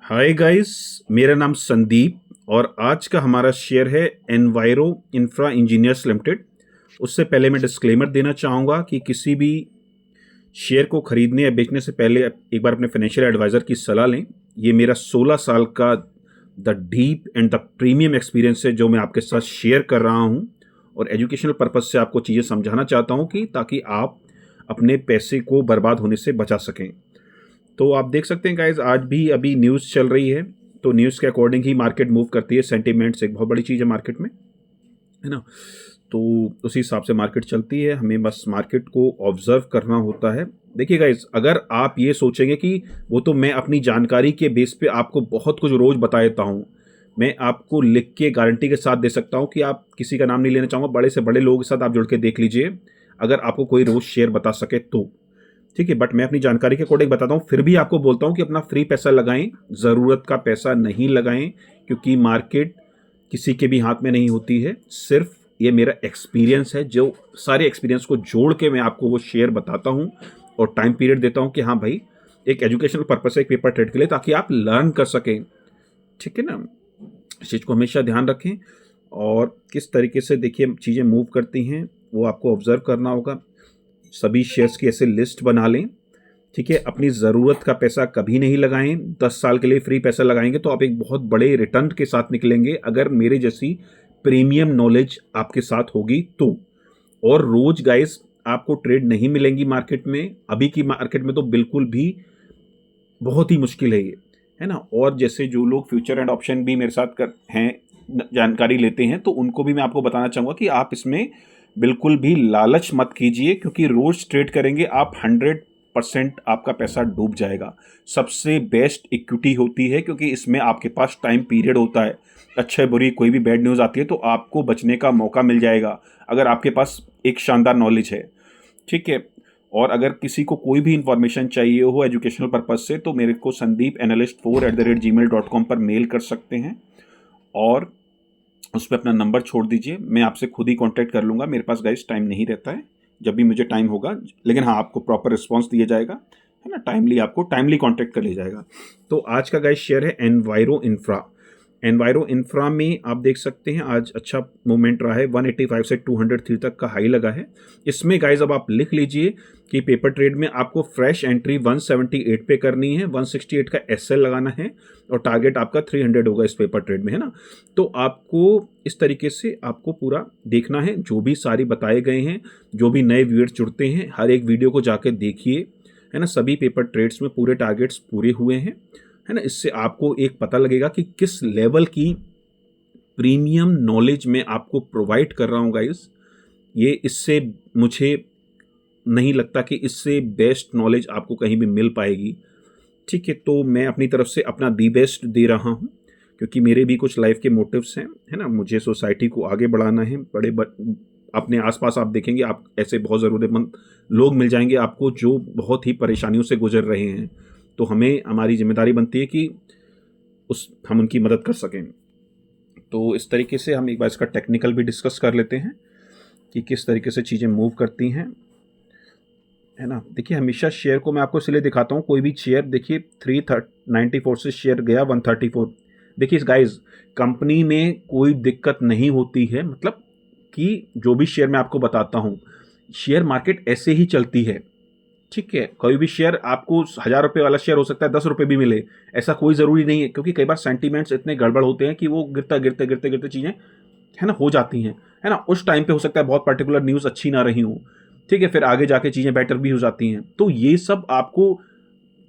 Hi guys, मेरा नाम संदीप और आज का हमारा शेयर है एनवायरो इंफ्रा इंजीनियर्स लिमिटेड। उससे पहले मैं डिस्क्लेमर देना चाहूँगा कि किसी भी शेयर को खरीदने या बेचने से पहले एक बार अपने फाइनेंशियल एडवाइज़र की सलाह लें। ये मेरा 16 साल का the deep and the premium experience है जो मैं आपके साथ शेयर कर रहा हूँ और एजुकेशनल पर्पज़ से आपको चीज़ें समझाना चाहता हूँ कि ताकि आप अपने पैसे को बर्बाद होने से बचा सकें। तो आप देख सकते हैं गाइज, आज भी अभी न्यूज़ चल रही है तो न्यूज़ के अकॉर्डिंग ही मार्केट मूव करती है। सेंटिमेंट्स एक बहुत बड़ी चीज़ है मार्केट में, है ना। तो उसी हिसाब से मार्केट चलती है, हमें बस मार्केट को ऑब्जर्व करना होता है। देखिए गाइज, अगर आप ये सोचेंगे कि वो तो मैं अपनी जानकारी के बेस पे आपको बहुत कुछ रोज़ बता देता हूँ, मैं आपको लिख के गारंटी के साथ दे सकता हूँ कि आप किसी का नाम नहीं लेना चाहूँगा, बड़े से बड़े लोगों के साथ आप जुड़ के देख लीजिए अगर आपको कोई रोज़ शेयर बता सके तो। ठीक है, बट मैं अपनी जानकारी के अकॉर्डिंग बताता हूँ। फिर भी आपको बोलता हूँ कि अपना फ्री पैसा लगाएं, ज़रूरत का पैसा नहीं लगाएं, क्योंकि मार्केट किसी के भी हाथ में नहीं होती है। सिर्फ ये मेरा एक्सपीरियंस है, जो सारे एक्सपीरियंस को जोड़ के मैं आपको वो शेयर बताता हूँ और टाइम पीरियड देता हूँ कि हाँ भाई, एक एजुकेशनल पर्पस है एक पेपर ट्रेड के लिए, ताकि आप लर्न कर सकें। ठीक है ना, इस चीज़ को हमेशा ध्यान रखें और किस तरीके से देखिए चीज़ें मूव करती हैं वो आपको ऑब्जर्व करना होगा। सभी शेयर्स की ऐसे लिस्ट बना लें। ठीक है, अपनी ज़रूरत का पैसा कभी नहीं लगाएं। 10 साल के लिए फ्री पैसा लगाएंगे तो आप एक बहुत बड़े रिटर्न के साथ निकलेंगे, अगर मेरे जैसी प्रीमियम नॉलेज आपके साथ होगी तो। और रोज गाइस आपको ट्रेड नहीं मिलेंगी मार्केट में, अभी की मार्केट में तो बिल्कुल भी बहुत ही मुश्किल है ये, है ना। और जैसे जो लोग फ्यूचर एंड ऑप्शन भी मेरे साथ कर हैं, जानकारी लेते हैं, तो उनको भी मैं आपको बताना चाहूँगा कि आप इसमें बिल्कुल भी लालच मत कीजिए, क्योंकि रोज ट्रेड करेंगे आप 100% आपका पैसा डूब जाएगा। सबसे बेस्ट इक्विटी होती है, क्योंकि इसमें आपके पास टाइम पीरियड होता है। अच्छे बुरी कोई भी बैड न्यूज़ आती है तो आपको बचने का मौका मिल जाएगा, अगर आपके पास एक शानदार नॉलेज है। ठीक है, और अगर किसी को कोई भी इंफॉर्मेशन चाहिए हो एजुकेशनल पर्पज से तो मेरे को sandeepanalyst4@gmail.com पर मेल कर सकते हैं और उस पर अपना नंबर छोड़ दीजिए, मैं आपसे खुद ही कांटेक्ट कर लूँगा। मेरे पास गाइस टाइम नहीं रहता है, जब भी मुझे टाइम होगा, लेकिन हाँ आपको प्रॉपर रिस्पॉन्स दिया जाएगा, है ना। टाइमली आपको टाइमली कांटेक्ट कर लिया जाएगा। तो आज का गाइस शेयर है एनवायरो इंफ्रा। एनवायरो इंफ्रा में आप देख सकते हैं आज अच्छा मूवमेंट रहा है, 185 से 203 तक का हाई लगा है। इसमें गाइज अब आप लिख लीजिए कि पेपर ट्रेड में आपको फ्रेश एंट्री 178 पे करनी है, 168 का एसएल लगाना है और टारगेट आपका 300 होगा इस पेपर ट्रेड में, है ना। तो आपको इस तरीके से आपको पूरा देखना है, जो भी सारी बताए गए हैं। जो भी नए व्यूअर्स जुड़ते हैं, हर एक वीडियो को जाकर देखिए, है ना। सभी पेपर ट्रेड्स में पूरे टारगेट्स पूरे हुए हैं, है ना। इससे आपको एक पता लगेगा कि किस लेवल की प्रीमियम नॉलेज मैं आपको प्रोवाइड कर रहा हूँ गाइस। ये इससे मुझे नहीं लगता कि इससे बेस्ट नॉलेज आपको कहीं भी मिल पाएगी। ठीक है, तो मैं अपनी तरफ से अपना दी बेस्ट दे रहा हूँ, क्योंकि मेरे भी कुछ लाइफ के मोटिव्स हैं, है ना। मुझे सोसाइटी को आगे बढ़ाना है। अपने आसपास आप देखेंगे, आप ऐसे बहुत ज़रूरतमंद लोग मिल जाएंगे आपको जो बहुत ही परेशानियों से गुजर रहे हैं, तो हमें हमारी जिम्मेदारी बनती है कि हम उनकी मदद कर सकें। तो इस तरीके से हम एक बार इसका टेक्निकल भी डिस्कस कर लेते हैं कि किस तरीके से चीज़ें मूव करती हैं, है ना। देखिए, हमेशा शेयर को मैं आपको इसलिए दिखाता हूँ, कोई भी शेयर देखिए 394 से शेयर गया 134। देखिए इस गाइज, कंपनी में कोई दिक्कत नहीं होती है, मतलब कि जो भी शेयर मैं आपको बताता हूँ, शेयर मार्केट ऐसे ही चलती है। ठीक है, कोई भी शेयर आपको 1000 रुपये वाला शेयर हो सकता है 10 रुपये भी मिले, ऐसा कोई ज़रूरी नहीं है, क्योंकि कई बार सेंटीमेंट्स इतने गड़बड़ होते हैं कि वो गिरता गिरते गिरते गिरते चीज़ें, है ना, हो जाती हैं, है ना। उस टाइम पे हो सकता है बहुत पर्टिकुलर न्यूज़ अच्छी ना रही हो, ठीक है, फिर आगे जाके चीज़ें बेटर भी हो जाती हैं। तो ये सब आपको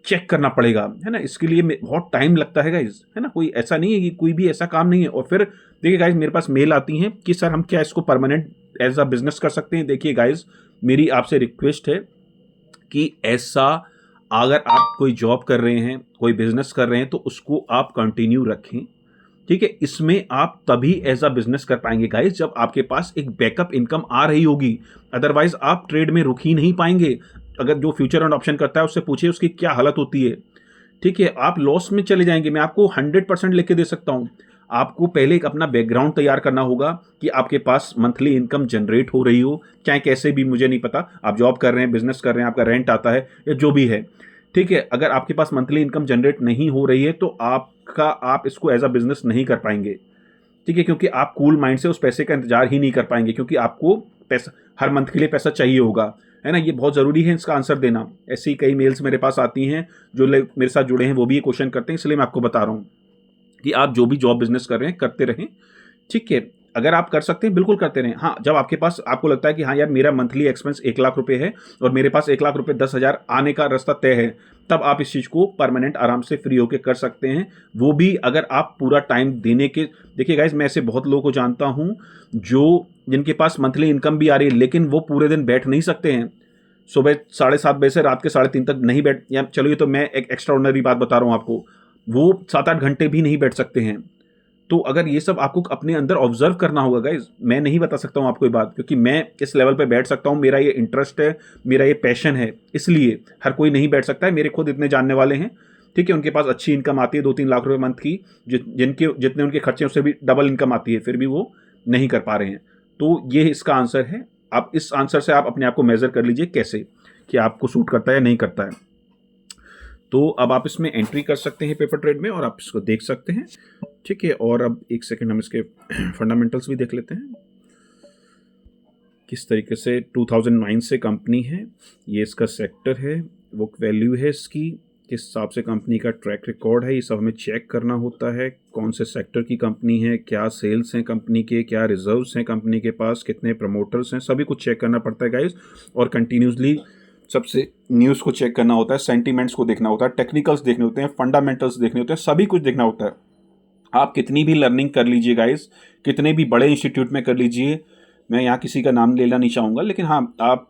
चेक करना पड़ेगा, है ना। इसके लिए बहुत टाइम लगता है गाइज, है ना। कोई ऐसा नहीं है कि कोई भी ऐसा काम नहीं है। और फिर देखिए गाइज, मेरे पास मेल आती हैं कि सर हम क्या इसको परमानेंट एज अ बिजनेस कर सकते हैं। देखिए गाइज, मेरी आपसे रिक्वेस्ट है कि ऐसा, अगर आप कोई जॉब कर रहे हैं, कोई बिजनेस कर रहे हैं, तो उसको आप कंटिन्यू रखें। ठीक है, इसमें आप तभी एज अ बिजनेस कर पाएंगे गाइस जब आपके पास एक बैकअप इनकम आ रही होगी, अदरवाइज आप ट्रेड में रुक ही नहीं पाएंगे। अगर जो फ्यूचर एंड ऑप्शन करता है उससे पूछिए उसकी क्या हालत होती है। ठीक है, आप लॉस में चले जाएंगे। मैं आपको 100% लिख के दे सकता हूं। आपको पहले एक अपना बैकग्राउंड तैयार करना होगा कि आपके पास मंथली इनकम जनरेट हो रही हो, चाहे कैसे भी, मुझे नहीं पता, आप जॉब कर रहे हैं, बिजनेस कर रहे हैं, आपका रेंट आता है या जो भी है। ठीक है, अगर आपके पास मंथली इनकम जनरेट नहीं हो रही है तो आप इसको एज अ बिजनेस नहीं कर पाएंगे। ठीक है, क्योंकि आप कूल माइंड से उस पैसे का इंतजार ही नहीं कर पाएंगे, क्योंकि आपको पैसा हर मंथ के लिए पैसा चाहिए होगा, है ना। ये बहुत ज़रूरी है इसका आंसर देना। ऐसी कई मेल्स मेरे पास आती हैं, जो लोग मेरे साथ जुड़े हैं वो भी ये क्वेश्चन करते हैं, इसलिए मैं आपको बता रहा हूँ कि आप जो भी जॉब बिजनेस कर रहे हैं करते रहें। ठीक है, अगर आप कर सकते हैं बिल्कुल करते रहें। हाँ, जब आपके पास आपको लगता है कि हाँ यार मेरा मंथली एक्सपेंस 1 लाख रुपए है और मेरे पास 1 लाख रुपए 10 हज़ार आने का रास्ता तय है, तब आप इस चीज़ को परमानेंट आराम से फ्री होकर कर सकते हैं। वो भी अगर आप पूरा टाइम देने के, देखिए गाइज, मैं ऐसे बहुत लोगों को जानता हूँ जो जिनके पास मंथली इनकम भी आ रही है, लेकिन वो पूरे दिन बैठ नहीं सकते हैं। सुबह 7:30 बजे से रात के 3:30 तक नहीं बैठ, या चलो ये तो मैं एक एक्स्ट्रा ऑर्डिनरी बात बता रहा हूँ आपको, वो 7-8 घंटे भी नहीं बैठ सकते हैं। तो अगर ये सब आपको अपने अंदर ऑब्जर्व करना होगा गाइज, मैं नहीं बता सकता हूँ आपको ये बात, क्योंकि मैं इस लेवल पे बैठ सकता हूँ, मेरा ये इंटरेस्ट है, मेरा ये पैशन है, इसलिए हर कोई नहीं बैठ सकता है। मेरे खुद इतने जानने वाले हैं, ठीक है, उनके पास अच्छी इनकम आती है 2-3 लाख रुपए मंथ की, जिनके जितने उनके खर्चे उससे भी डबल इनकम आती है, फिर भी वो नहीं कर पा रहे हैं। तो ये इसका आंसर है। आप इस आंसर से आप अपने आप को मेजर कर लीजिए कैसे, कि आपको सूट करता है या नहीं करता है। तो अब आप इसमें एंट्री कर सकते हैं पेपर ट्रेड में, और आप इसको देख सकते हैं। ठीक है, और अब एक सेकंड हम इसके फंडामेंटल्स भी देख लेते हैं, किस तरीके से 2009 से कंपनी है, ये इसका सेक्टर है, बुक वैल्यू है इसकी, किस हिसाब से कंपनी का ट्रैक रिकॉर्ड है, ये सब हमें चेक करना होता है। कौन से सेक्टर की कंपनी है, क्या सेल्स हैं कंपनी के, क्या रिजर्व्स हैं कंपनी के पास, कितने प्रमोटर्स हैं, सभी कुछ चेक करना पड़ता है गाइस। और कंटिन्यूसली सबसे न्यूज़ को चेक करना होता है, सेंटीमेंट्स को देखना होता है, टेक्निकल्स देखने होते हैं, फंडामेंटल्स देखने होते हैं, सभी कुछ देखना होता है। आप कितनी भी लर्निंग कर लीजिए गाइस, कितने भी बड़े इंस्टीट्यूट में कर लीजिए, मैं यहाँ किसी का नाम लेना नहीं चाहूँगा, लेकिन हाँ, आप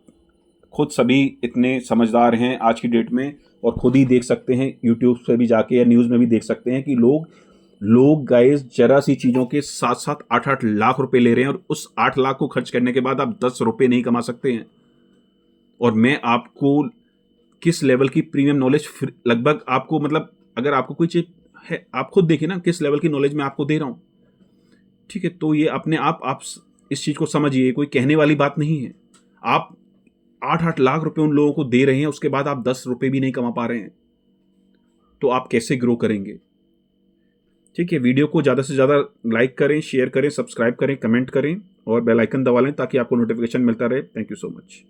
खुद सभी इतने समझदार हैं आज की डेट में, और खुद ही देख सकते हैं यूट्यूब पे भी जाके या न्यूज़ में भी देख सकते हैं कि लोग गाइस जरा सी चीज़ों के 7-7 8-8 लाख रुपए ले रहे हैं, और उस 8 लाख को खर्च करने के बाद आप 10 रुपए नहीं कमा सकते हैं। और मैं आपको किस लेवल की प्रीमियम नॉलेज लगभग आपको, मतलब अगर आपको कोई चीज़ है, आप खुद देखिए ना किस लेवल की नॉलेज मैं आपको दे रहा हूँ। ठीक है, तो ये अपने आप इस चीज़ को समझिए, कोई कहने वाली बात नहीं है। आप 8-8 लाख रुपए उन लोगों को दे रहे हैं, उसके बाद आप 10 रुपए भी नहीं कमा पा रहे हैं, तो आप कैसे ग्रो करेंगे। ठीक है, वीडियो को ज़्यादा से ज़्यादा लाइक करें, शेयर करें, सब्सक्राइब करें, कमेंट करें और बेल आइकन दबा लें ताकि आपको नोटिफिकेशन मिलता रहे। Thank you so much.